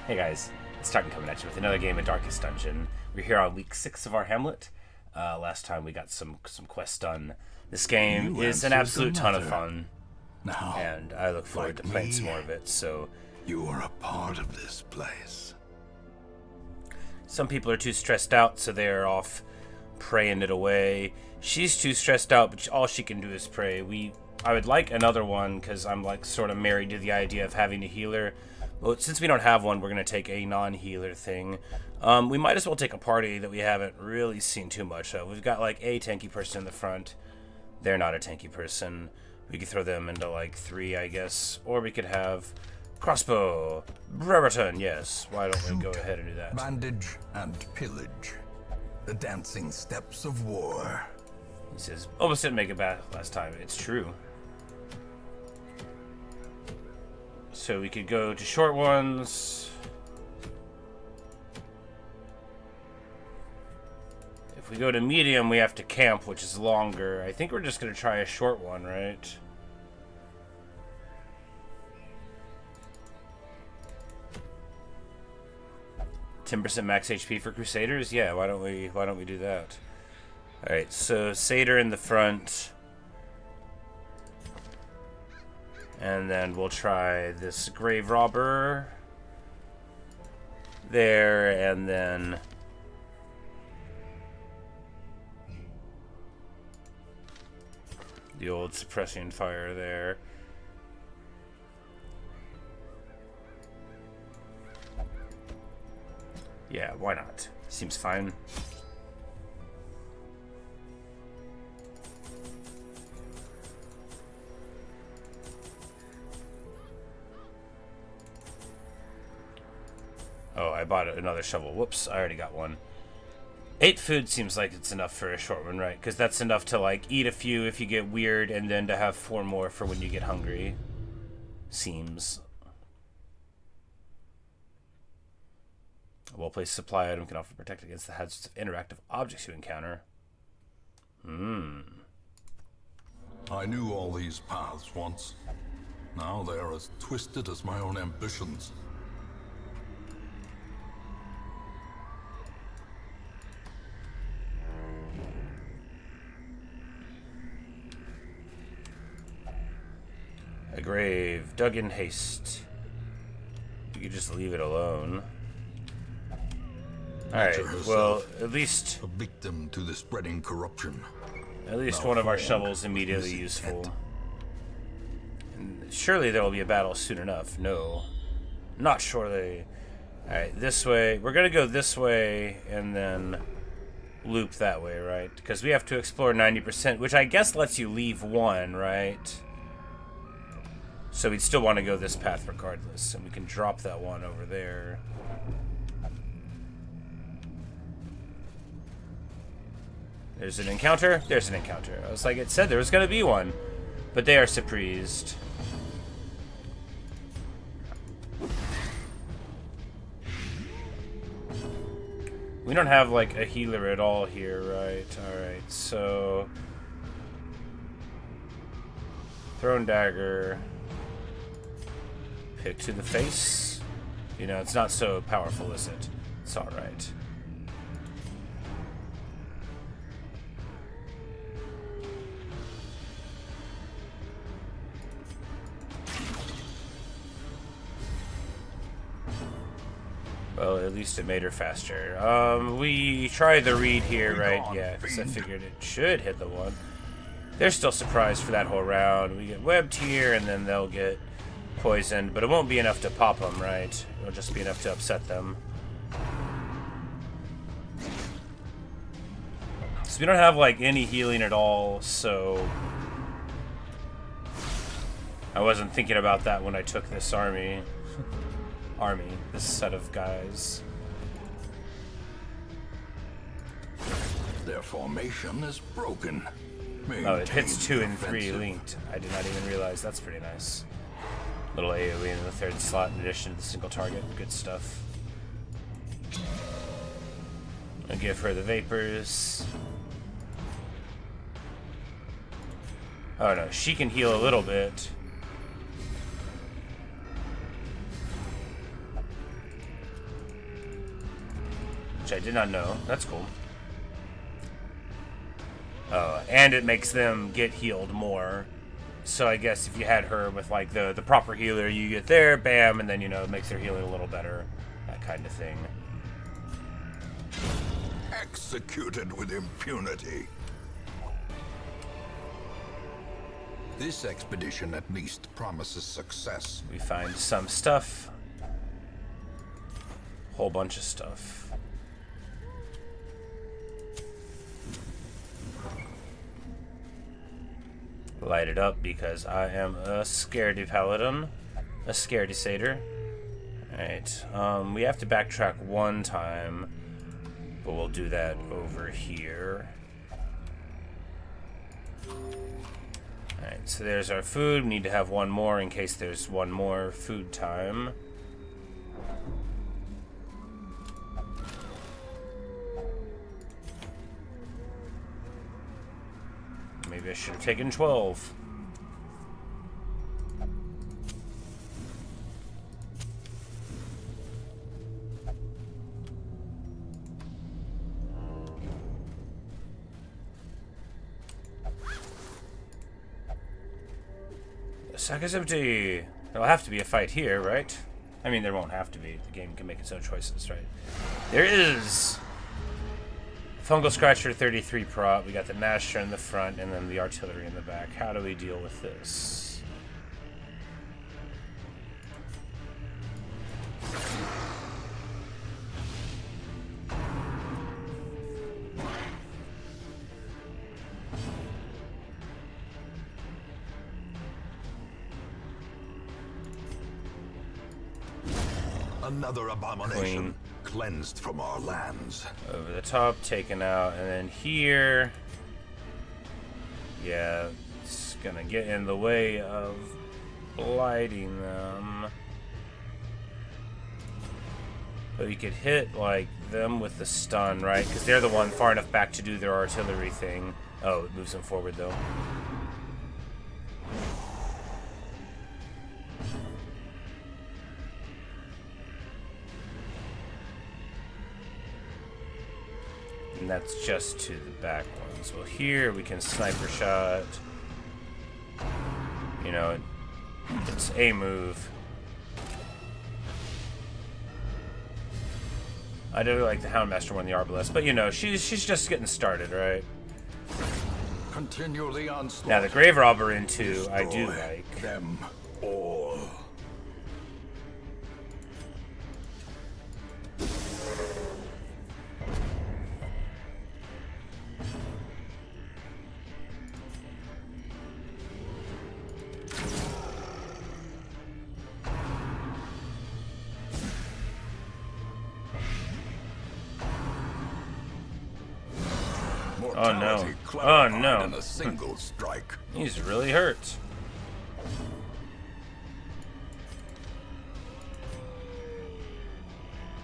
Hey guys, it's Titan coming at you with another game of Darkest Dungeon. We're here on week 6 of our Hamlet. Last time we got some quests done. This game is an absolute ton of fun, now, and I look forward to playing some more of it. So, you are a part of this place. some people are too stressed out, so they're off praying it away. She's too stressed out, but all she can do is pray. I would like another one because I'm like sort of married to the idea of having a healer. Well, since we don't have one, we're going to take a non-healer thing. We might as well take a party that we haven't really seen too much of. We've got like a tanky person in the front. They're not a tanky person. We could throw them into like 3, I guess. Or we could have crossbow, Brereton, yes. Why don't we go ahead and do that? Bandage and pillage. The dancing steps of war. He says, almost didn't make it back last time. It's true. So we could go to short ones. If we go to medium, we have to camp, which is longer. I think we're just going to try a short one, right? %, max HP for Crusaders? Yeah, why don't we do that? Alright, so Satyr in the front. And then we'll try this Grave Robber there, and then the old Suppressing Fire there. Yeah, why not? Seems fine. Oh, I bought another shovel. Whoops, I already got one. 8 food seems like it's enough for a short one, right? Because that's enough to, like, eat a few if you get weird, and then to have 4 more for when you get hungry. Seems. A well-placed supply item can often protect against the hazards of interactive objects you encounter. I knew all these paths once. Now they are as twisted as my own ambitions. A grave dug in haste. You could just leave it alone. Alright, well, at least a victim to the spreading corruption. At least one of our shovels immediately useful. And surely there will be a battle soon enough. No. Not surely. Alright, this way. We're gonna go this way and then loop that way, right? Because we have to explore 90%, which I guess lets you leave 1, right? So we'd still want to go this path regardless, and we can drop that one over there. There's an encounter. There's an encounter. I was like, it said there was going to be one, but they are surprised. We don't have like a healer at all here, right? Alright, so Thrown Dagger. Hit to the face. You know, it's not so powerful, is it? It's alright. Well, at least it made her faster. We tried the read here, right? Yeah, because I figured it should hit the one. They're still surprised for that whole round. We get webbed here, and then they'll get poisoned, but it won't be enough to pop them, right? It'll just be enough to upset them. So we don't have like any healing at all, so I wasn't thinking about that when I took this this set of guys. Their formation is broken. Oh, it hits 2 and 3 linked. I did not even realize. That's pretty nice. Little AoE in the 3rd slot in addition to the single target. Good stuff. I'll give her the vapors. Oh no, she can heal a little bit. which I did not know. That's cool. And it makes them get healed more. So I guess if you had her with like the proper healer, you get there, bam, and then you know it makes their healing a little better, that kind of thing. Executed with impunity. This expedition at least promises success. We find some stuff. Whole bunch of stuff. Light it up because I am a scaredy paladin. A scaredy satyr. Alright, we have to backtrack one time, but we'll do that over here. Alright, so there's our food. We need to have one more in case there's one more food time. Maybe I should have taken 12. The sack is empty. There'll have to be a fight here, right? I mean, there won't have to be. The game can make its own choices, right? There is! Fungal Scratcher 33 prop. We got the Nasher in the front and then the artillery in the back. How do we deal with this? Another abomination cleansed from our lands. Over the top, taken out, and then here. Yeah, it's gonna get in the way of blighting them. But you could hit, like, them with the stun, right? Because they're the one far enough back to do their artillery thing. Oh, it moves them forward, though. And that's just to the back ones. Well, here we can sniper shot. You know, it's a move. I do like the Houndmaster one, the Arbalest, but you know, she's just getting started, right? Continually onslaught. Now the Grave Robber into I do like them all. Oh no. Oh no. In a single strike. He's really hurt.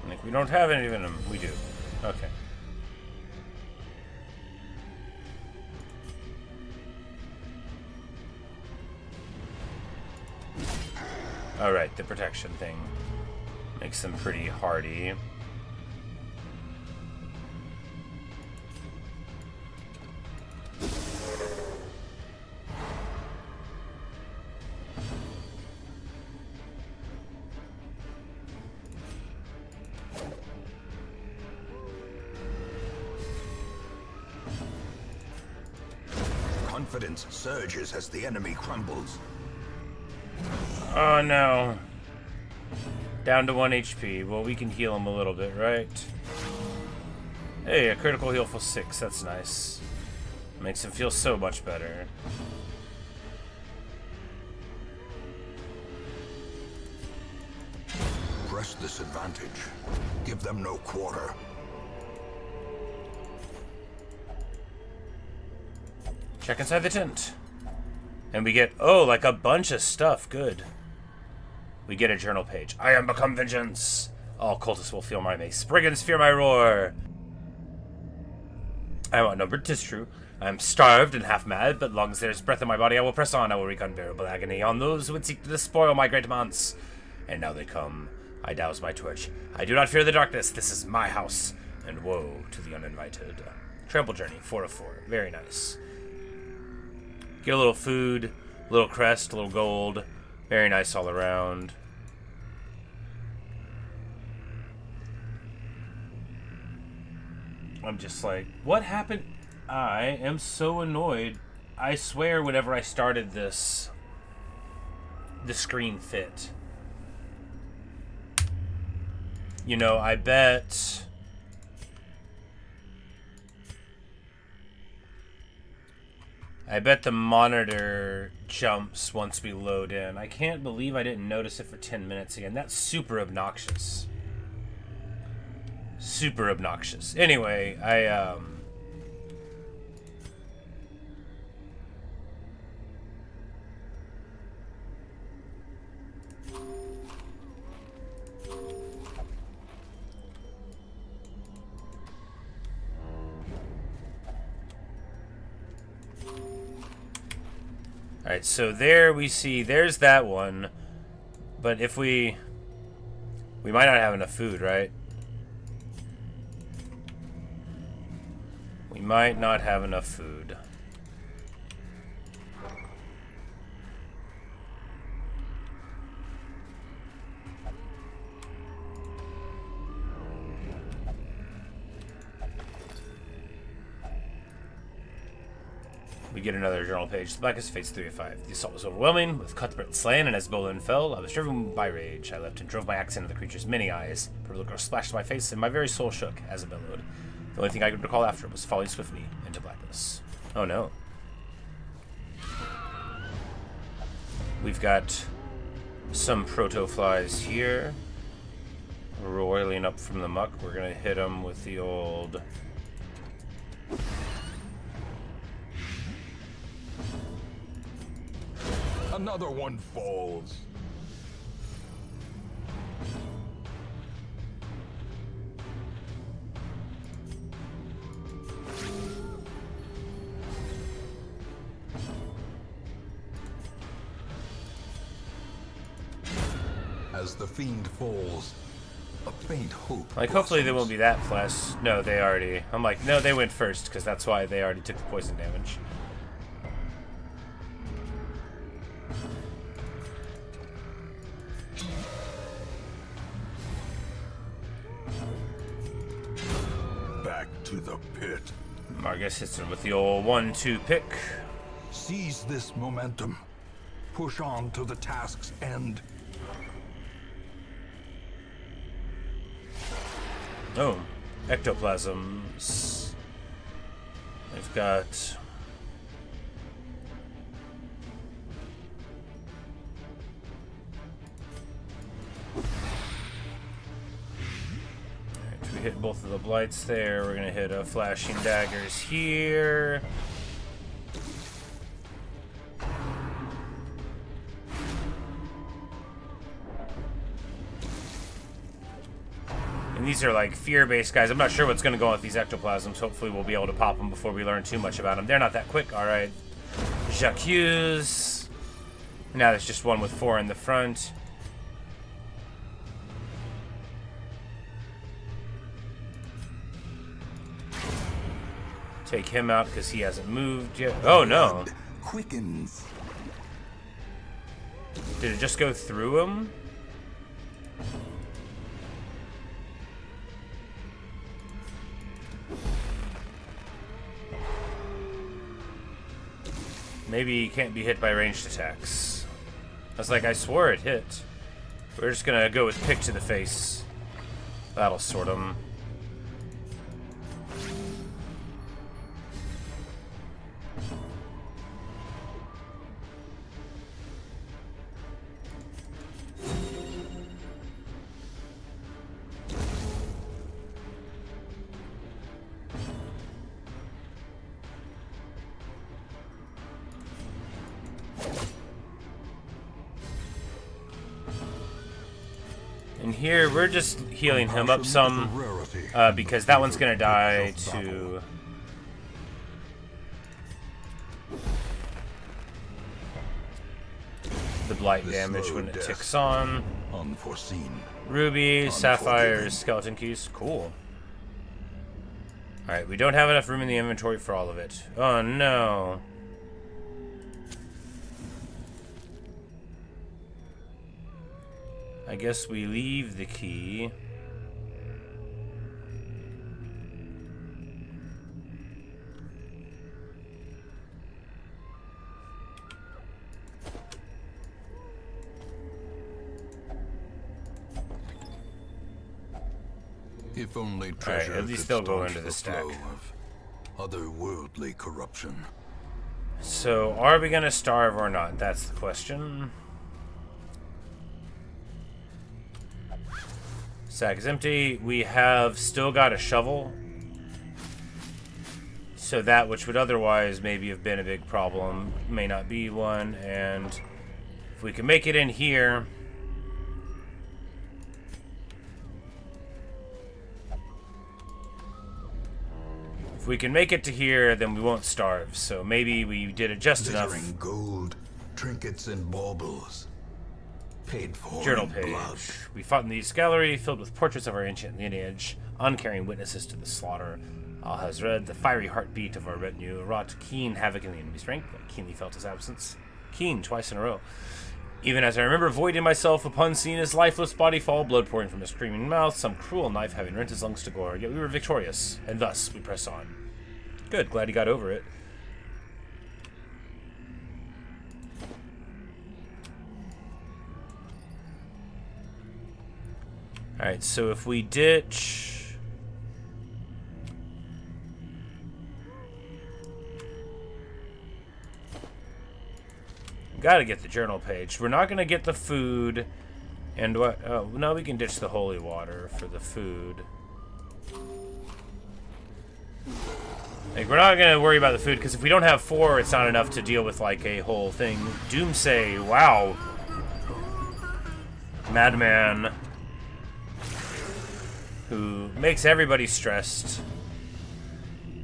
Like, we don't have any of them. We do. Okay. Alright, the protection thing makes them pretty hardy. Confidence surges as the enemy crumbles. Oh no. Down to 1 HP. Well, we can heal him a little bit, right? Hey, a critical heal for 6. That's nice. Makes him feel so much better. Press this advantage. Give them no quarter. Check inside the tent. And we get, oh, like a bunch of stuff. Good. We get a journal page. I am become vengeance. All cultists will feel my mace. Brigands fear my roar. I am outnumbered, 'tis true. I am starved and half mad, but long as there is breath in my body, I will press on. I will wreak unbearable agony on those who would seek to despoil my great manse. And now they come. I douse my torch. I do not fear the darkness. This is my house. And woe to the uninvited. Trample journey, 4 of 4. Very nice. Get a little food, a little crest, a little gold. Very nice all around. I'm just like, what happened? I am so annoyed. I swear whenever I started this, the screen fit. You know, I bet... the monitor jumps once we load in. I can't believe I didn't notice it for 10 minutes again. That's super obnoxious. Super obnoxious. Anyway, Alright, so there we see, there's that one. But if we might not have enough food, right? We might not have enough food. We get another journal page. The blackest fates 3 of 5. The assault was overwhelming, with Cuthbert slain, and as Bolin fell, I was driven by rage. I left and drove my axe into the creature's many eyes. Purple girl splashed my face, and my very soul shook as it bellowed. The only thing I could recall after was falling swiftly into blackness. Oh no. We've got some proto-flies here. Roiling up from the muck. We're gonna hit them with the old... Another one falls. As the fiend falls, a faint hope. Like, hopefully they won't be that flesh. No, they already... I'm like, no, they went first, because that's why they already took the poison damage. Back to the pit. Margus hits him with the old 1-2 pick. Seize this momentum. Push on to the task's end. Oh, ectoplasms. We've got... Alright, we hit both of the blights there. We're gonna hit flashing daggers here. And these are like fear-based guys. I'm not sure what's going to go on with these ectoplasms. Hopefully we'll be able to pop them before we learn too much about them. They're not that quick. All right. Jacques. Now there's just one with 4 in the front. Take him out because he hasn't moved yet. Oh, no. Quickens. Did it just go through him? Maybe he can't be hit by ranged attacks. I was like, I swore it hit. We're just gonna go with pick to the face. That'll sort him. And here, we're just healing him up some, because that one's gonna die to... the blight damage when it ticks on. Unforeseen. Ruby, sapphires, skeleton keys. Cool. Alright, we don't have enough room in the inventory for all of it. Oh no. I guess we leave the key. If only treasure at least could they'll go staunch into the stack. flow of otherworldly corruption. So, are we gonna starve or not? That's the question. Sack is empty. We have still got a shovel. So that which would otherwise maybe have been a big problem may not be one. And if we can make it in here... If we can make it to here, then we won't starve. So maybe we did it just enough. Glittering gold, trinkets and baubles. Paid for Journal in page. blood. We fought in the East Gallery, filled with portraits of our ancient lineage, uncaring witnesses to the slaughter. Al-Hazred, the fiery heartbeat of our retinue, wrought keen havoc in the enemy's rank, but keenly felt his absence. Keen, twice in a row. Even as I remember voiding myself upon seeing his lifeless body fall, blood pouring from his screaming mouth, some cruel knife having rent his lungs to gore, yet we were victorious, and thus we press on. Good, glad he got over it. Alright, so if we ditch... Gotta get the journal page. We're not gonna get the food. And what? Oh, no, we can ditch the holy water for the food. Like, we're not gonna worry about the food, because if we don't have 4, it's not enough to deal with, like, a whole thing. Doomsay, wow. Madman. Who makes everybody stressed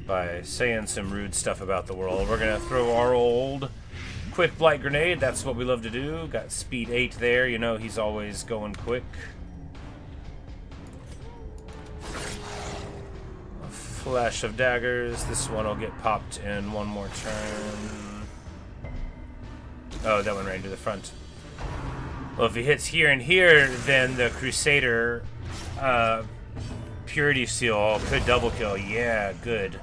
by saying some rude stuff about the world. We're gonna throw our old quick blight grenade. That's what we love to do. Got speed 8 there. You know he's always going quick. A flash of daggers. This one will get popped in one more turn. Oh, that went right into the front. Well, if he hits here and here, then the Crusader Purity Seal could double kill. Yeah, good.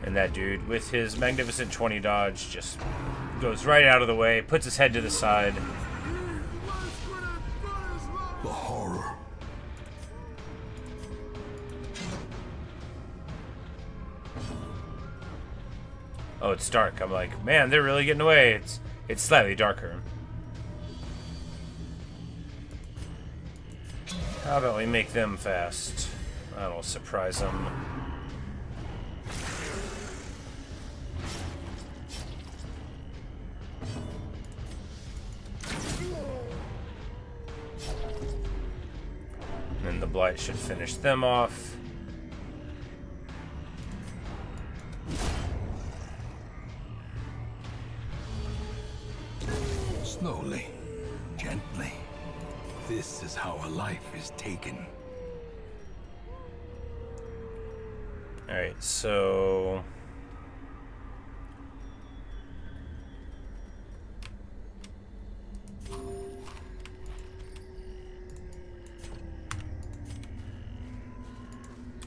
And that dude, with his magnificent 20 dodge, just goes right out of the way, puts his head to the side. The horror. Oh, it's dark. I'm like, man, they're really getting away. It's slightly darker. How about we make them fast? That'll surprise them. And the blight should finish them off. Slowly, gently. This is how a life is taken. Alright, so...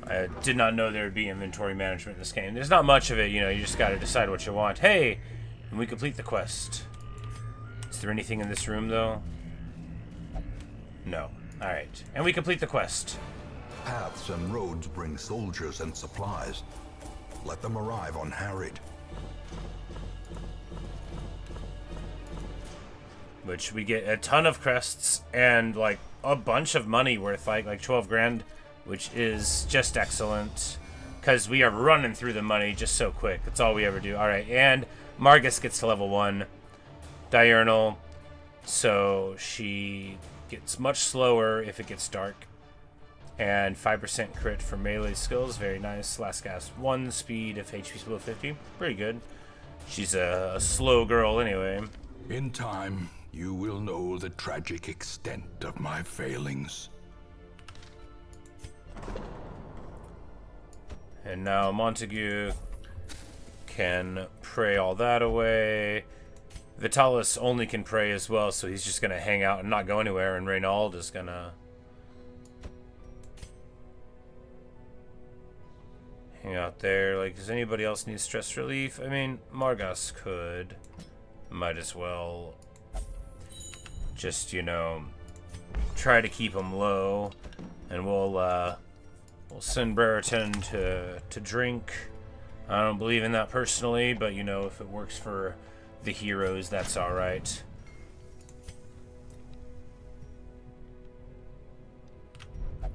I did not know there would be inventory management in this game. There's not much of it, you know, you just gotta decide what you want. Hey, and we complete the quest. Is there anything in this room, though? No. Alright. And we complete the quest. Paths and roads bring soldiers and supplies. Let them arrive unharried. Which we get a ton of crests and, like, a bunch of money worth, like 12 grand, which is just excellent. Because we are running through the money just so quick. That's all we ever do. Alright, and Margus gets to level 1. Diurnal, so she gets much slower if it gets dark. And 5% crit for melee skills, very nice. Last cast 1 speed if HP's below 50, pretty good. She's a slow girl anyway. In time, you will know the tragic extent of my failings. And now Montague can pray all that away. Vitalis only can pray as well, so he's just gonna hang out and not go anywhere, and Reynald is gonna hang out there. Like, does anybody else need stress relief? I mean, Margas could. Might as well just, you know, try to keep him low, and we'll send Brereton to drink. I don't believe in that personally, but you know, if it works for the heroes, that's alright.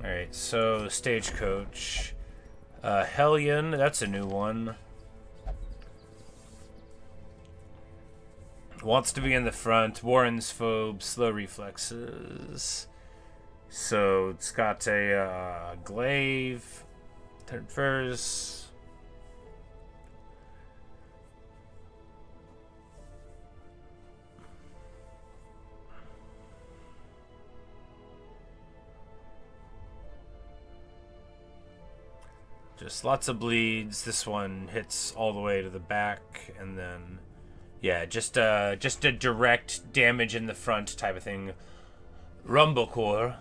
Alright, so Stagecoach. Hellion, that's a new one. Wants to be in the front. Warren's phobe, slow reflexes. So it's got a glaive, third verse. Just lots of bleeds. This one hits all the way to the back, and then yeah, just a direct damage in the front type of thing. Rumblecore.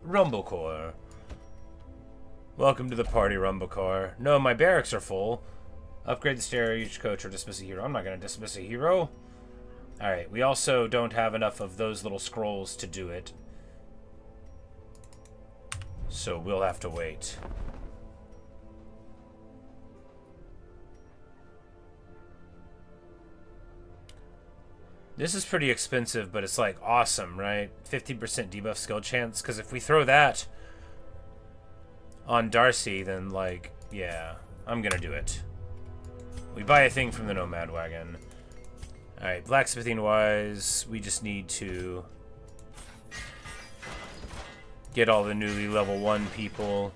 Rumblecore. Welcome to the party, Rumblecore. No, my barracks are full. Upgrade the stage coach or dismiss a hero. I'm not going to dismiss a hero. Alright, we also don't have enough of those little scrolls to do it. So we'll have to wait. This is pretty expensive, but it's like awesome, right? 50% debuff skill chance, because if we throw that on Darcy, then like, yeah, I'm gonna do it. We buy a thing from the Nomad Wagon. Alright, blacksmithing wise, we just need to get all the newly level 1 people.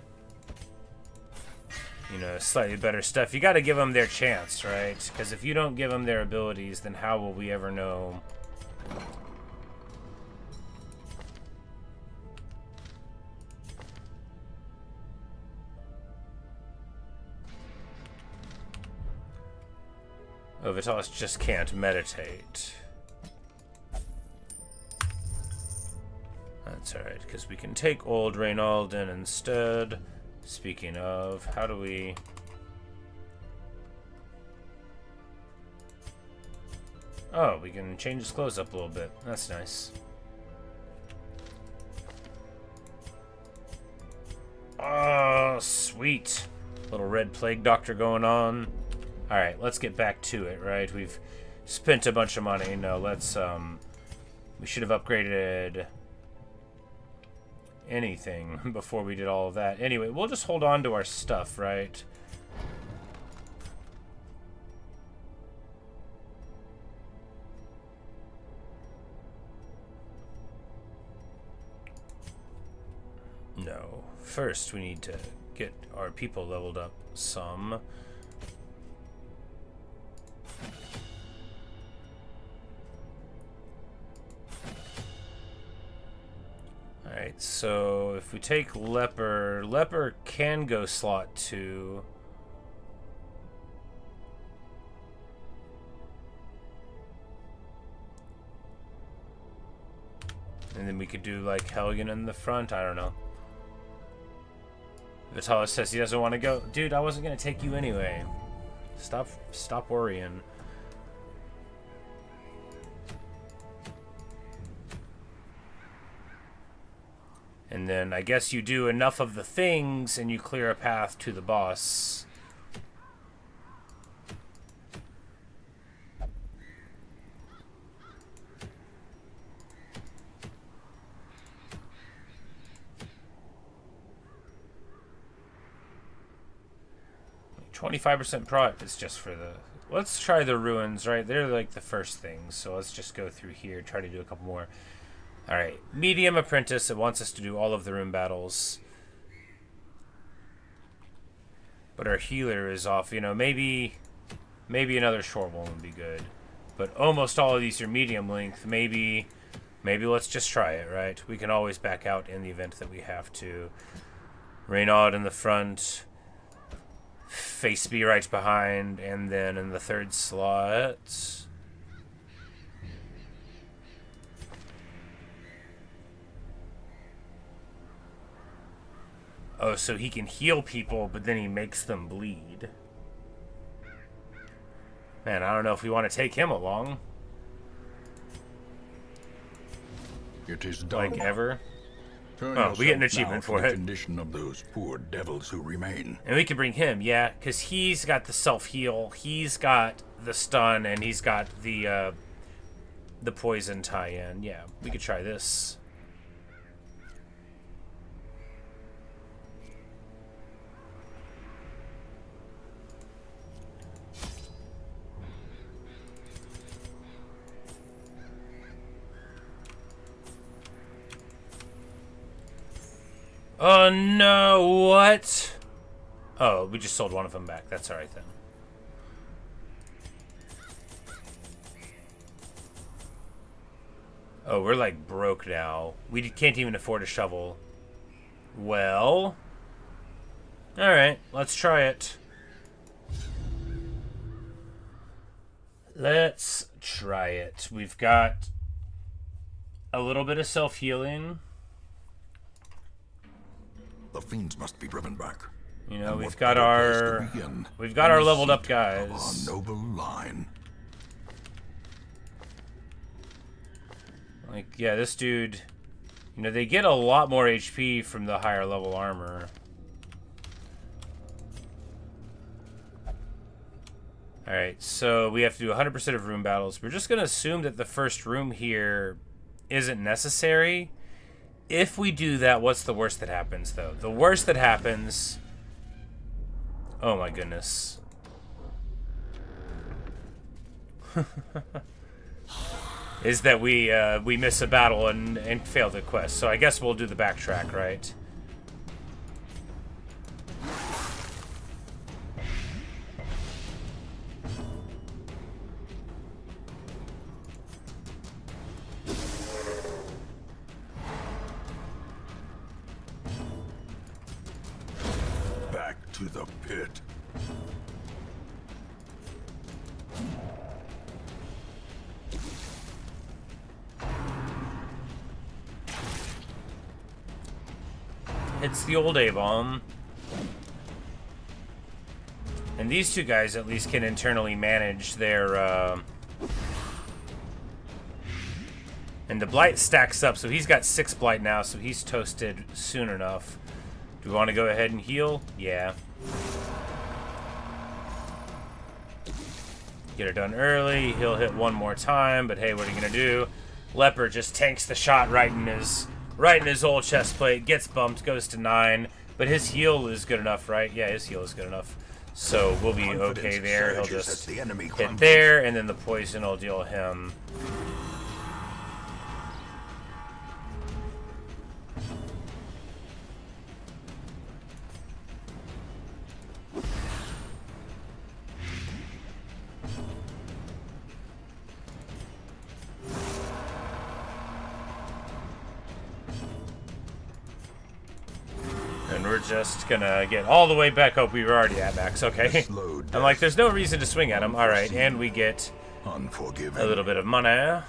You know, slightly better stuff. You gotta give them their chance, right? Because if you don't give them their abilities, then how will we ever know? Oh, Vitalis just can't meditate. That's alright, because we can take old Reynald in instead. Speaking of, how do we... Oh, we can change his clothes up a little bit. That's nice. Oh, sweet. Little red plague doctor going on. Alright, let's get back to it, right? We've spent a bunch of money. No, let's, we should have upgraded anything before we did all of that. Anyway, we'll just hold on to our stuff, right? No. First, we need to get our people leveled up some. Alright, so if we take Leper, Leper can go slot 2. And then we could do like Helgen in the front, I don't know. Vitalis says he doesn't want to go. Dude, I wasn't going to take you anyway. Stop worrying. And then I guess you do enough of the things and you clear a path to the boss. "25% prot is just for the..." Let's try the ruins, right? They're like the first things. So let's just go through here, try to do a couple more. Alright, medium apprentice. It wants us to do all of the room battles. But our healer is off. You know, maybe another short one would be good. but almost all of these are medium length. Maybe let's just try it, right? We can always back out in the event that we have to. Renaud in the front, Face B right behind, and then in the third slot... Oh, so he can heal people, but then he makes them bleed. Man, I don't know if we want to take him along. It is done. Like ever. Oh, we get an achievement for the it. Condition of those poor devils who remain. And we can bring him, yeah, because he's got the self-heal, he's got the stun, and he's got the poison tie-in. Yeah, we could try this. Oh no, what? Oh, we just sold one of them back. That's alright then. Oh, we're like broke now. We can't even afford a shovel. Well... Alright, let's try it. Let's try it. We've got a little bit of self-healing. The fiends must be driven back. You know, we've got our leveled up guys. Our noble line. Like, yeah, this dude, you know, they get a lot more HP from the higher level armor. Alright, so we have to do 100% of room battles. We're just going to assume that the first room here isn't necessary. If we do that, what's the worst that happens, though? The worst that happens... Oh, my goodness. Is that we miss a battle and fail the quest. So I guess we'll do the backtrack, right? To the pit. It's the old A-bomb. And these two guys at least can internally manage their... And the blight stacks up, so he's got 6 blight now, so he's toasted soon enough. Do we want to go ahead and heal? Yeah. Get it done early. He'll hit one more time, but hey, what are you gonna do? Leopard just tanks the shot right in his old chest plate. Gets bumped, goes to 9, but his heal is good enough, right? Yeah, his heal is good enough. So we'll be okay there. He'll just hit there, and then the poison will deal him. And we're just gonna get all the way back up. We were already at max, okay. I'm like, there's no reason to swing at him. Alright, and we get a little bit of money.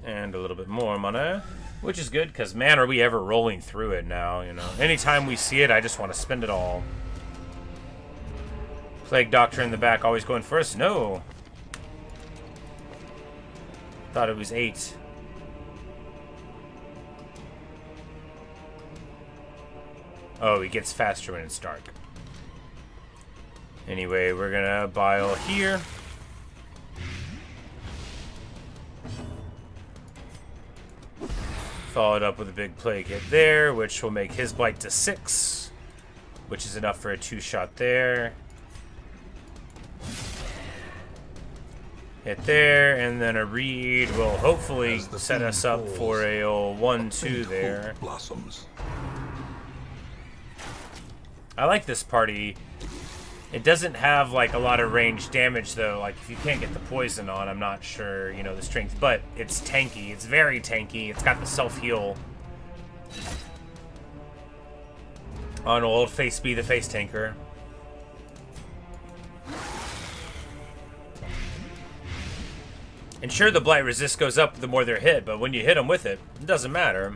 And a little bit more money. Which is good, because man, are we ever rolling through it now, you know. Anytime we see it, I just want to spend it all. Plague Doctor in the back, always going first? No. Thought it was 8. Oh, he gets faster when it's dark. Anyway, we're gonna bile here. Followed up with a big plague hit there, which will make his blight to 6, which is enough for a 2-shot there. Hit there, and then a read will hopefully set us up for a 1-2 there. I like this party. It doesn't have like a lot of range damage though. Like if you can't get the poison on, I'm not sure, you know, the strength. But it's tanky. It's very tanky. It's got the self-heal. On old Face B, the face tanker. And sure, the blight resist goes up the more they're hit, but when you hit them with it, it doesn't matter.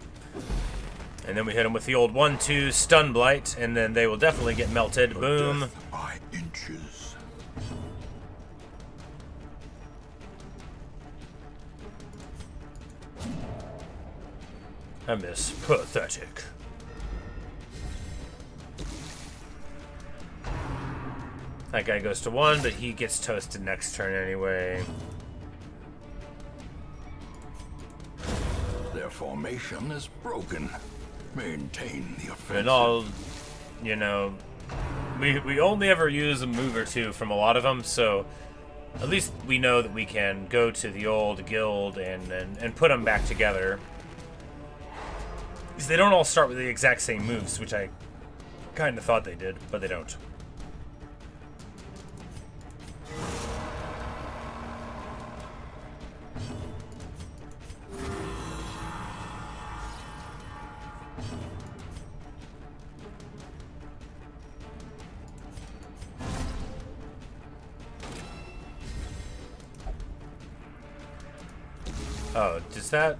And then we hit them with the old 1-2 stun blight, and then they will definitely get melted. Boom. Death by inches. I miss. Pathetic. That guy goes to 1, but he gets toasted next turn anyway. Their formation is broken. Maintain the offensive. And all, you know, we only ever use a move or two from a lot of them, so at least we know that we can go to the old guild and put them back together. Because they don't all start with the exact same moves, which I kind of thought they did, but they don't. Oh, does that...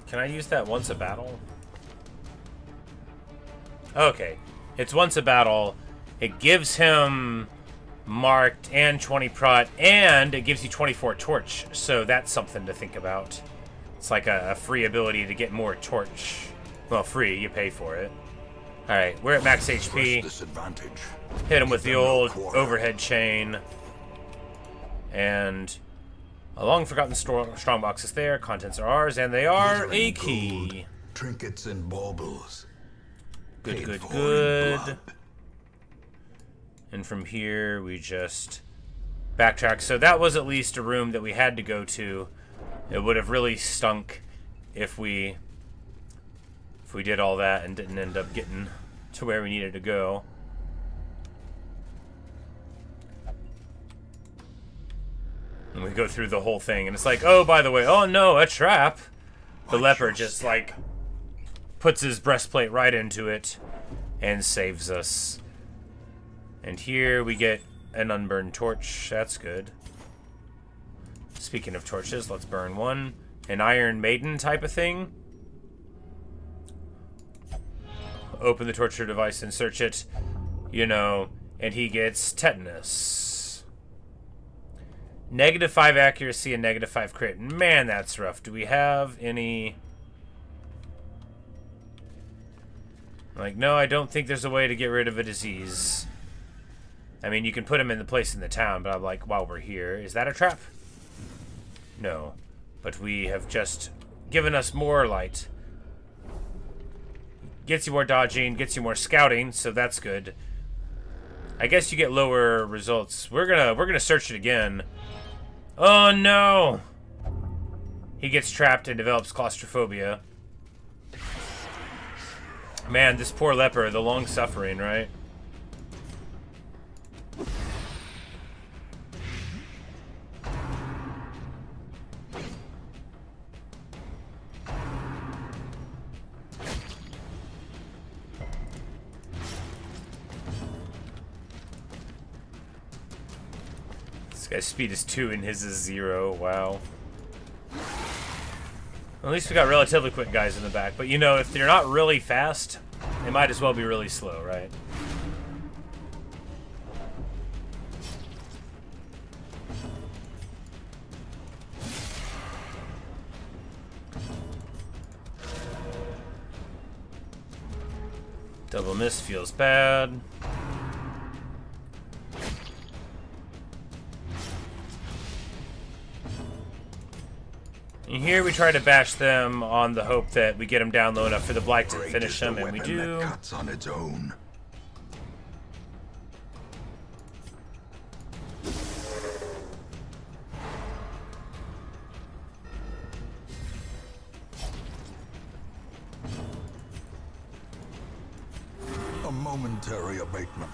Can I use that once a battle? Okay. It's once a battle. It gives him marked and 20 prot, and it gives you 24 torch. So that's something to think about. It's like a free ability to get more torch. Well, free. You pay for it. Alright, we're at max HP. Hit him with the old overhead chain. And... a long forgotten strongbox is there. Contents are ours, and they are a key. Gold, trinkets and baubles. Good, good, good. And from here, we just backtrack. So that was at least a room that we had to go to. It would have really stunk if we did all that and didn't end up getting to where we needed to go. And we go through the whole thing, and it's like, oh, by the way, oh no, a trap. The leper just, like, puts his breastplate right into it and saves us. And here we get an unburned torch. That's good. Speaking of torches, let's burn one. An Iron Maiden type of thing. Open the torture device and search it, you know, and he gets tetanus. -5 accuracy and -5 crit. Man, that's rough. Do we have any... Like, no, I don't think there's a way to get rid of a disease. I mean, you can put him in the place in the town, but I'm like, while we're here, is that a trap? No. But we have just given us more light. Gets you more dodging, gets you more scouting, so that's good. I guess you get lower results. We're gonna search it again. Oh no! He gets trapped and develops claustrophobia. Man, this poor leper, the long suffering, right? This guy's speed is 2 and his is 0. Wow. At least we got relatively quick guys in the back. But you know, if they're not really fast, they might as well be really slow, right? Double miss feels bad. And here we try to bash them on the hope that we get them down low enough for the Blight to finish them, and we do. That cuts on its own. A momentary abatement.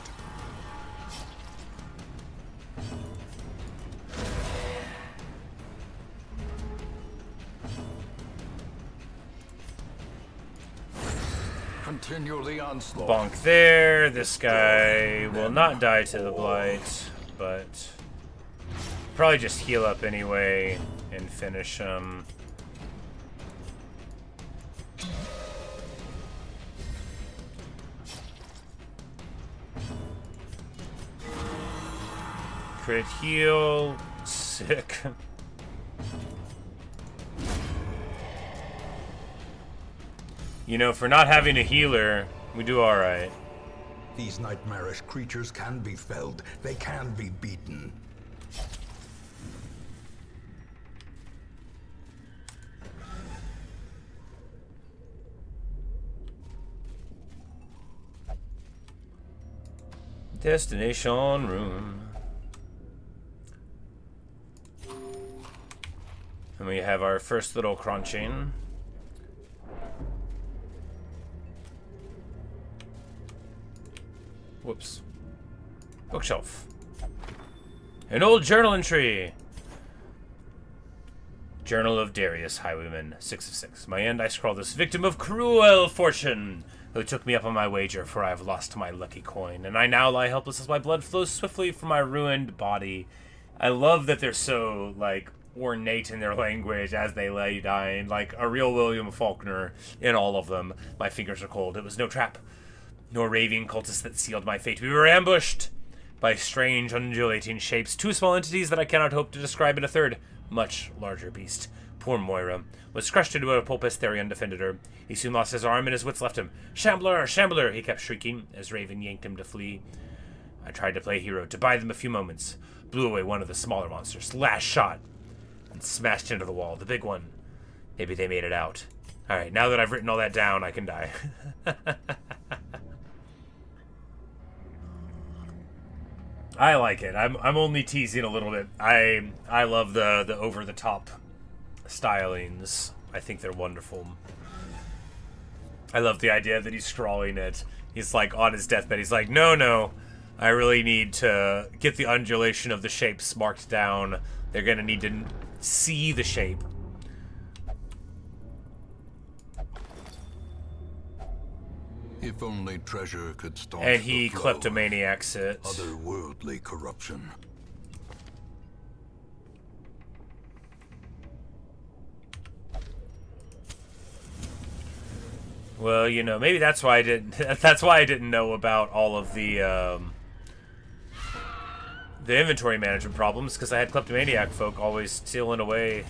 Continue the onslaught. Bonk there. This guy will not die to the blight, but probably just heal up anyway and finish him. Crit heal. Sick. You know, for not having a healer, we do alright. These nightmarish creatures can be felled. They can be beaten. Destination room. And we have our first little crunching. Whoops. Bookshelf. An old journal entry. Journal of Darius, Highwayman, 6 of 6. My end, I scrawl this victim of cruel fortune, who took me up on my wager, for I have lost my lucky coin, and I now lie helpless as my blood flows swiftly from my ruined body. I love that they're so, like, ornate in their language as they lay dying, like a real William Faulkner in all of them. My fingers are cold. It was no trap, nor raving cultists that sealed my fate. We were ambushed by strange, undulating shapes, two small entities that I cannot hope to describe, and a third, much larger beast. Poor Moira was crushed into a pulpus. Therion defended her. He soon lost his arm, and his wits left him. Shambler! Shambler! He kept shrieking as Raven yanked him to flee. I tried to play hero, to buy them a few moments. Blew away one of the smaller monsters. Last shot! And smashed into the wall. The big one. Maybe they made it out. Alright, now that I've written all that down, I can die. I like it. I'm only teasing a little bit. I love the over the top stylings. I think they're wonderful. I love the idea that he's scrawling it. He's like on his deathbed. He's like, no. I really need to get the undulation of the shapes marked down. They're gonna need to see the shape. If only treasure could staunch And he the flow of kleptomaniacs it. otherworldly corruption. Well, you know, maybe that's why I didn't. That's why I didn't know about all of the inventory management problems, because I had kleptomaniac folk always stealing away.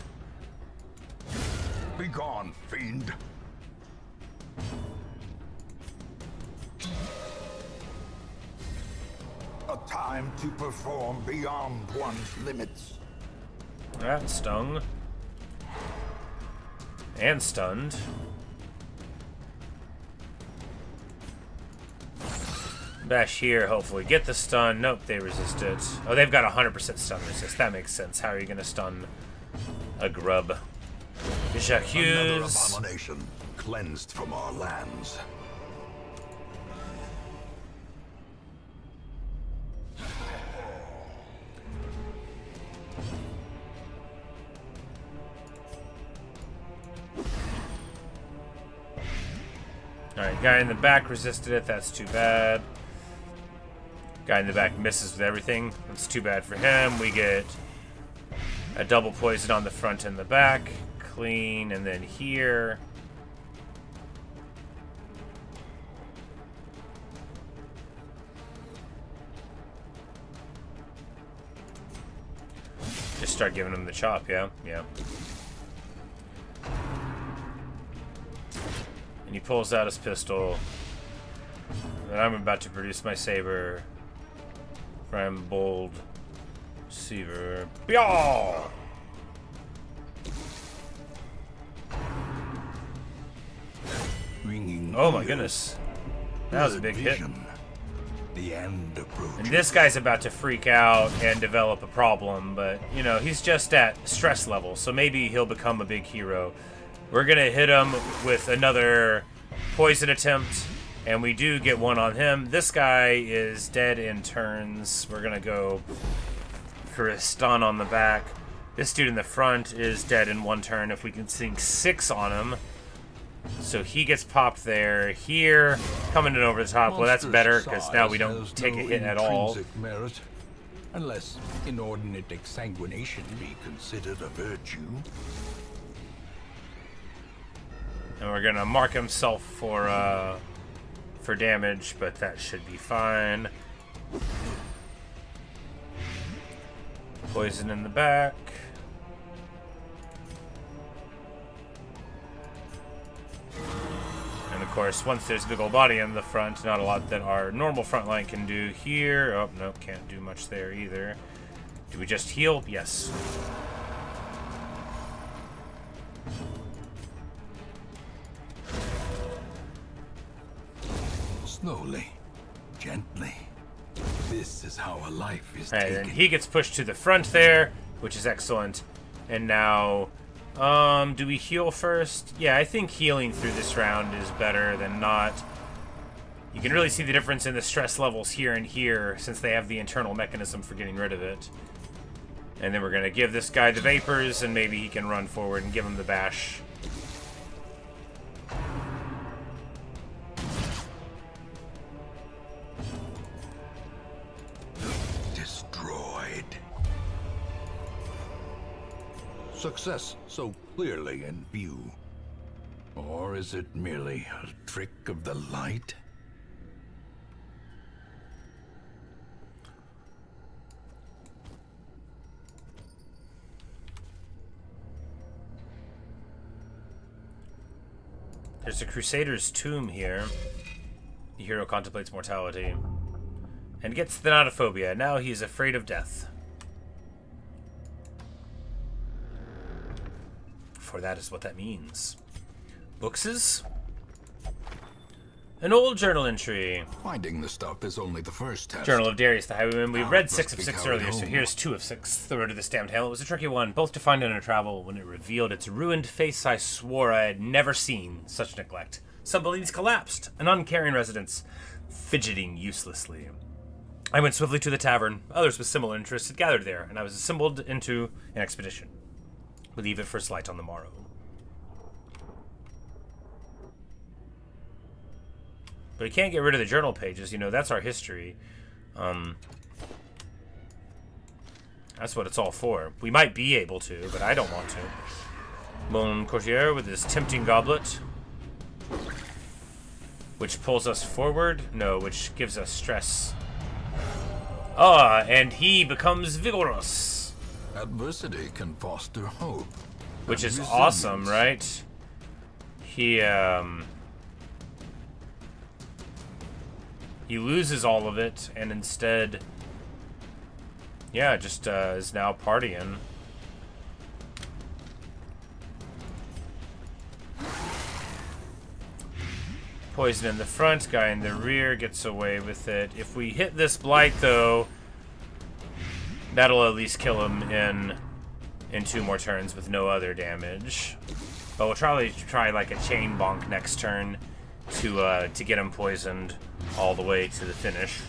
Begone, fiend! A time to perform beyond one's limits. That stung. And stunned. Bash here, hopefully. Get the stun. Nope, they resist it. Oh, they've got 100% stun resist. That makes sense. How are you going to stun a grub? Jacques. Another abomination cleansed from our lands. Alright, guy in the back resisted it. That's too bad. Guy in the back misses with everything. That's too bad for him. We get a double poison on the front and the back. Clean, and then here. Just start giving him the chop, yeah? Yeah. And he pulls out his pistol. And I'm about to produce my saber. From bold Seaver. Byaw! Oh my goodness. That was a big hit. The end approaches. And this guy's about to freak out and develop a problem, but, you know, he's just at stress level, so maybe he'll become a big hero. We're gonna hit him with another poison attempt, And we do get one on him. This guy is dead in turns. We're gonna go for a stun on the back. This dude in the front is dead in one turn. If we can sink 6 on him. So he gets popped there. Here, coming in over the top. Well, that's better, because now we don't take a hit at all. Merit, unless inordinate exsanguination be considered a virtue. And we're gonna mark himself for damage, but that should be fine. Poison in the back. And of course, once there's a big old body in the front, not a lot that our normal front line can do here. Oh, no, can't do much there either. Do we just heal? Yes. Slowly, gently. This is how a life is And taken. then he gets pushed to the front there, which is excellent. And now, do we heal first? Yeah, I think healing through this round is better than not. You can really see the difference in the stress levels here and here, since they have the internal mechanism for getting rid of it. And then we're going to give this guy the vapors, and maybe he can run forward and give him the bash. Destroyed. Success so clearly in view. Or is it merely a trick of the light? There's a Crusader's tomb here. The hero contemplates mortality. And gets thanatophobia. Now he is afraid of death. For that is what that means. Bookses? An old journal entry. Finding the stuff is only the first test. Journal of Darius the Highwayman. We Now read it 6 must of be 6 carried earlier, so home. here's 2 of 6. The road to this damned Hamlet was a tricky one, both to find and to travel. When it revealed its ruined face, I swore I had never seen such neglect. Some buildings collapsed, an uncaring residence, fidgeting uselessly. I went swiftly to the tavern. Others with similar interests had gathered there, and I was assembled into an expedition. Leave it first light on the morrow. But we can't get rid of the journal pages. You know, that's our history. That's what it's all for. We might be able to, but I don't want to. Bon Courtier with his tempting goblet. Which pulls us forward? No, which gives us stress. Ah, and he becomes vigorous. Adversity can foster hope. Which and is resilience. awesome, right? He loses all of it, and instead, yeah, just is now partying. Poison in the front, guy in the rear gets away with it. If we hit this blight, though, that'll at least kill him in 2 more turns with no other damage. But we'll try like a chain bonk next turn to get him poisoned all the way to the finish.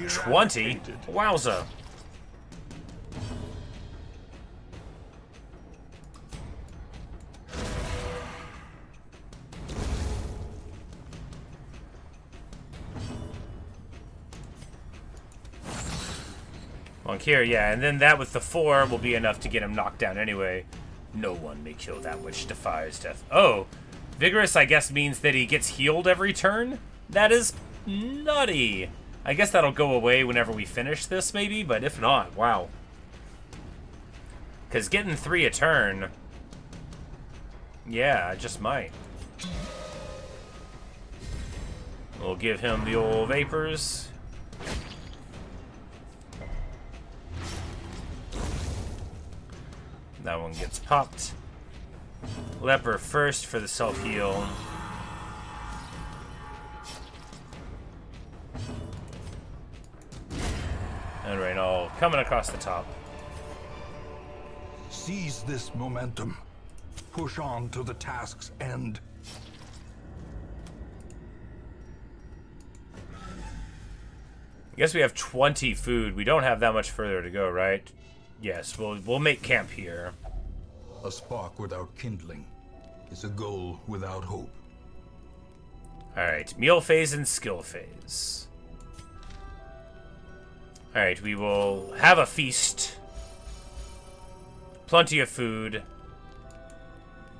20? Wowza. Bonk here, yeah, and then that with the 4 will be enough to get him knocked down anyway. No one may kill that which defies death. Oh, vigorous, I guess, means that he gets healed every turn? That is nutty. I guess that'll go away whenever we finish this, maybe, but if not, wow. Because getting 3 a turn, yeah, I just might. We'll give him the old vapors. That one gets popped. Leper first for the self-heal. And Reynald coming across the top. Seize this momentum. Push on to the task's end. Guess we have 20 food. We don't have that much further to go, right? Yes, we'll make camp here. A spark without kindling is a goal without hope. Alright, meal phase and skill phase. Alright, we will have a feast. Plenty of food.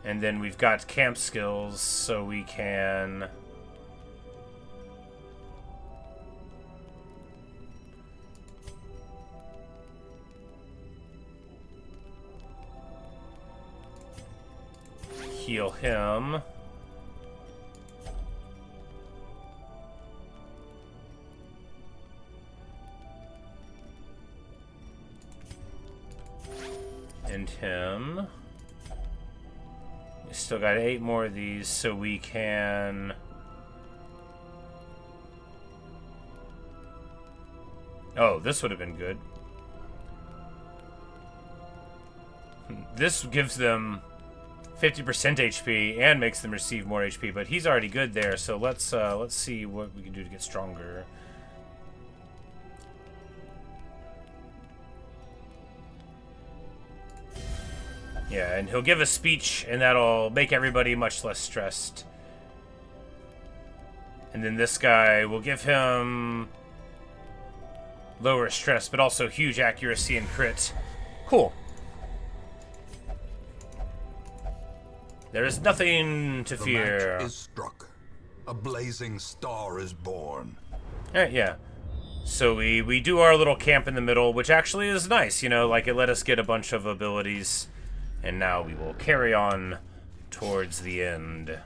And then we've got camp skills, so we can... heal him. And him. We still got 8 more of these, so we can... Oh, this would have been good. This gives them 50% HP and makes them receive more HP, but he's already good there, so let's see what we can do to get stronger. Yeah, and he'll give a speech, and that'll make everybody much less stressed. And then this guy will give him lower stress, but also huge accuracy and crit. Cool. There is nothing to fear. The match is struck. A blazing star is born. Alright, yeah. So we do our little camp in the middle, which actually is nice, you know, like it let us get a bunch of abilities. And now we will carry on towards the end.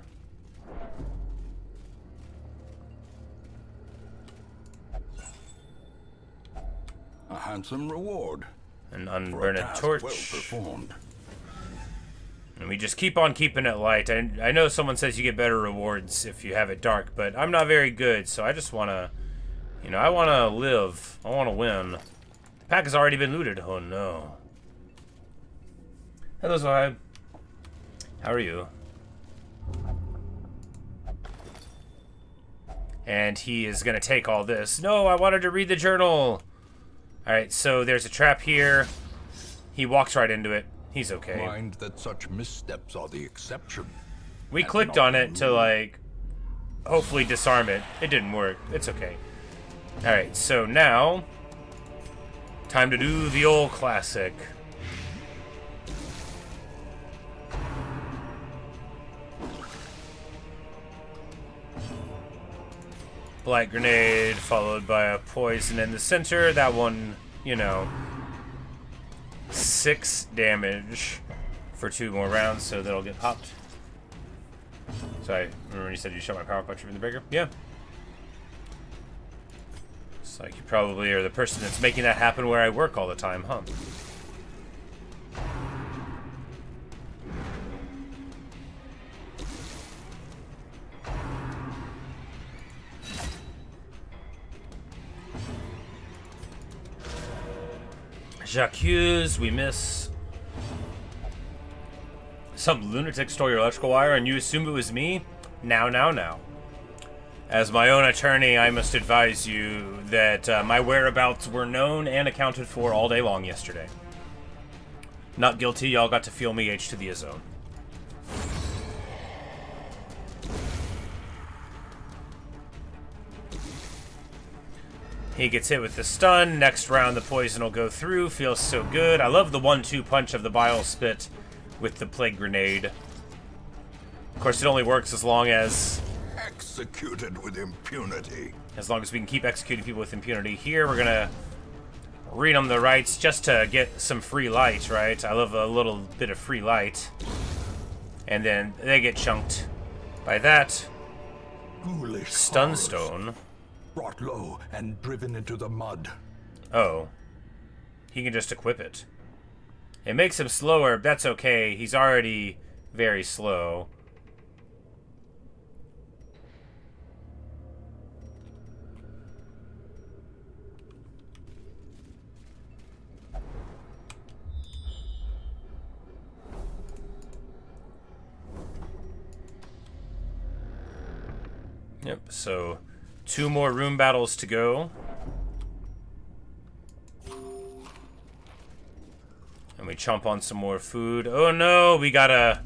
A handsome reward. An unburned torch. Well performed. And we just keep on keeping it light. I know someone says you get better rewards if you have it dark, but I'm not very good, so I just want to, you know, I want to live. I want to win. The pack has already been looted. Oh, no. Hello, Zohib. How are you? And he is going to take all this. No, I wanted to read the journal. Alright, so there's a trap here. He walks right into it. He's okay. Mind that such missteps are the exception. We clicked on it to, like, hopefully disarm it. It didn't work. It's okay. Alright, so now, time to do the old classic. Blight grenade, followed by a poison in the center. That one, you know, 6 damage for 2 more rounds, so that'll get popped. So I remember when you said you shot my power puncher from the breaker? Yeah. It's like you probably are the person that's making that happen where I work all the time, huh? J'accuse, we miss. Some lunatic stole your electrical wire and you assumed it was me? Now. As my own attorney, I must advise you that my whereabouts were known and accounted for all day long yesterday. Not guilty, y'all got to feel me H to the zone. He gets hit with the stun. Next round, the poison will go through. Feels so good. I love the 1-2 punch of the bile spit with the plague grenade. Of course, it only works as long as... Executed with impunity. As long as we can keep executing people with impunity. Here, we're gonna read them the rights just to get some free light, right? I love a little bit of free light. And then they get chunked by that. Ghoulish Stunstone. Brought low and driven into the mud. Oh. He can just equip it. It makes him slower. That's okay. He's already very slow. Yep, so 2 more room battles to go. And we chomp on some more food. Oh no, we gotta...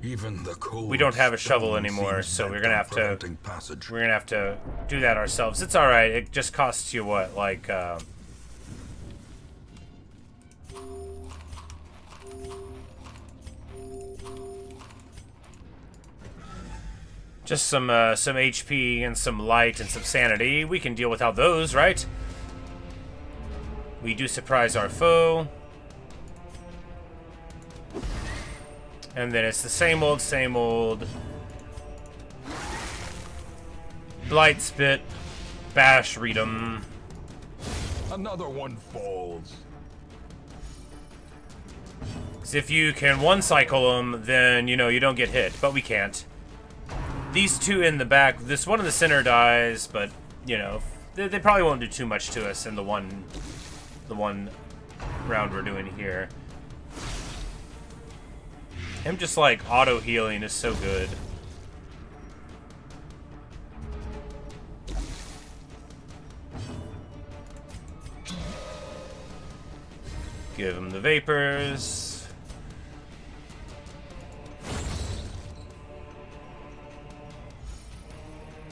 Even the cold We don't have a shovel stone anymore, seems so we're bent gonna on have to... preventing passage. We're gonna have to do that ourselves. It's alright, it just costs you what, like, just some HP and some light and some sanity. We can deal without those, right? We do surprise our foe. And then it's the same old... Blight Spit, Bash, read 'em. Another one falls. 'Cause if you can one-cycle them, then, you know, you don't get hit. But we can't. These two in the back, this one in the center dies, but, you know, they probably won't do too much to us in the one round we're doing here. Him just, like, auto-healing is so good. Give him the vapors.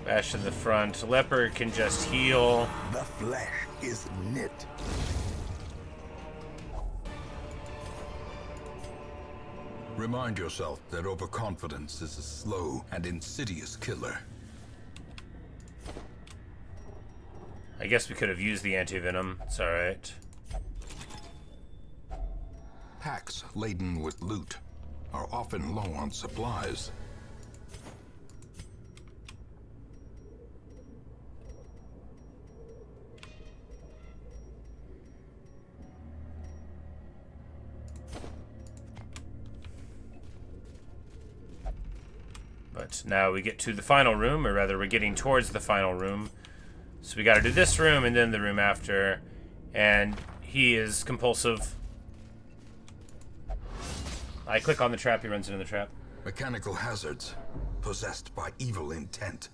Bash in the front. Leopard can just heal. The flesh is knit. Remind yourself that overconfidence is a slow and insidious killer. I guess we could have used the anti-venom. It's alright. Packs laden with loot are often low on supplies. But now we get to the final room, or rather we're getting towards the final room. So we gotta do this room and then the room after. And he is compulsive. I click on the trap, he runs into the trap. Mechanical hazards possessed by evil intent.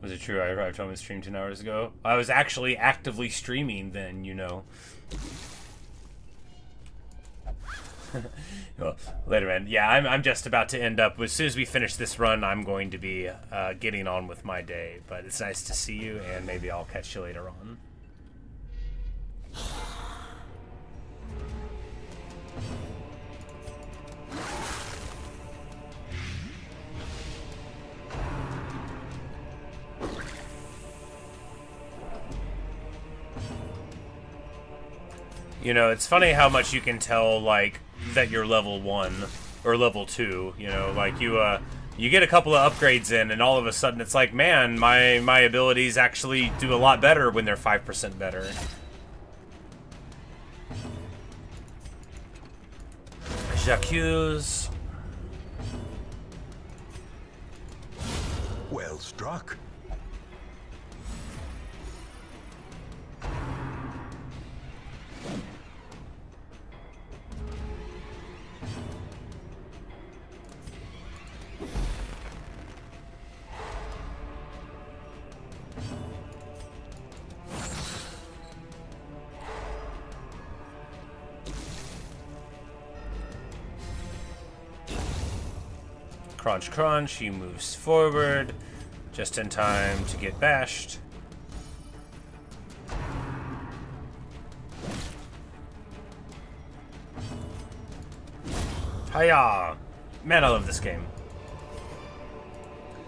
Was it true I arrived home and streamed 10 hours ago? I was actually actively streaming then, you know. Well, later, man. Yeah, I'm just about to end up. As soon as we finish this run, I'm going to be getting on with my day. But it's nice to see you, and maybe I'll catch you later on. You know, it's funny how much you can tell, like, that you're level 1 or level 2, you know, like you get a couple of upgrades in and all of a sudden it's like, man, my abilities actually do a lot better when they're 5% better. J'accuse. Well struck. Crunch, crunch. He moves forward just in time to get bashed. Hiya! Man, I love this game.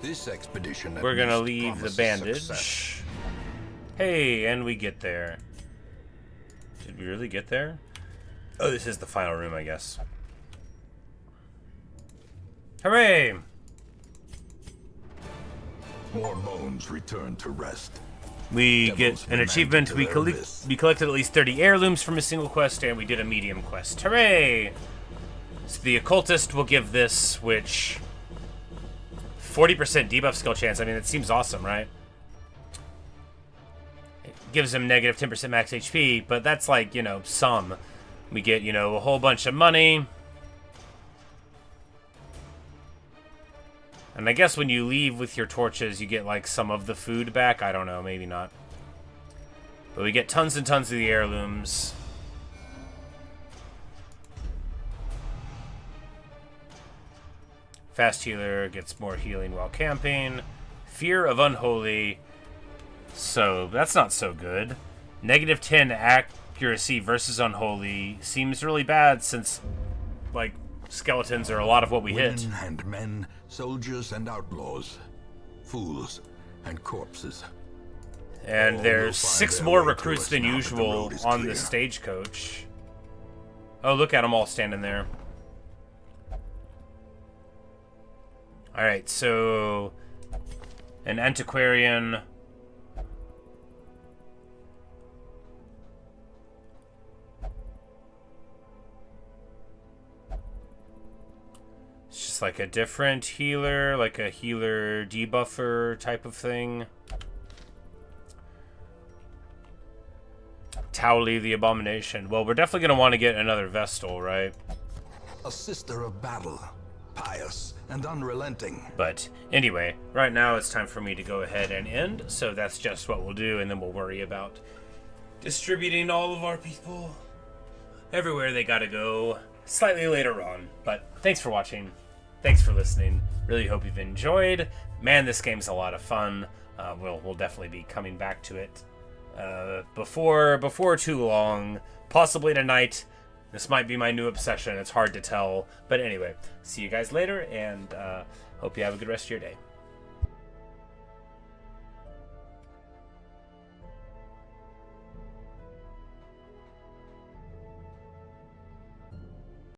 This expedition at We're gonna least leave the promises bandage. success. Hey, and we get there. Did we really get there? Oh, this is the final room, I guess. Hooray! More bones return to rest. We Devils get an remain achievement. to We, their abyss. we collected at least 30 heirlooms from a single quest, and we did a medium quest. Hooray! So the occultist will give this, which 40% debuff skill chance. I mean, it seems awesome, right? It gives him negative 10% max HP, but that's like, you know, some. We get, you know, a whole bunch of money. And I guess when you leave with your torches, you get, like, some of the food back. I don't know, maybe not. But we get tons and tons of the heirlooms. Fast healer gets more healing while camping. Fear of Unholy. So, that's not so good. Negative 10 accuracy versus Unholy seems really bad since, like, skeletons are a lot of what we hit. Women and men, soldiers and outlaws, fools and corpses. And All there's will find 6 their more way to recruits us than now that the usual road is on clear. the stagecoach. Oh, look at them all standing there. Alright, so... an antiquarian... It's just like a different healer, like a healer debuffer type of thing. Towley the Abomination. Well, we're definitely going to want to get another Vestal, right? A sister of battle, pious and unrelenting. But anyway, right now it's time for me to go ahead and end, so that's just what we'll do, and then we'll worry about distributing all of our people everywhere they gotta go slightly later on. But thanks for watching. Thanks for listening. Really hope you've enjoyed. Man, this game's a lot of fun. We'll definitely be coming back to it before too long, possibly tonight. This might be my new obsession. It's hard to tell. But anyway, see you guys later, and hope you have a good rest of your day.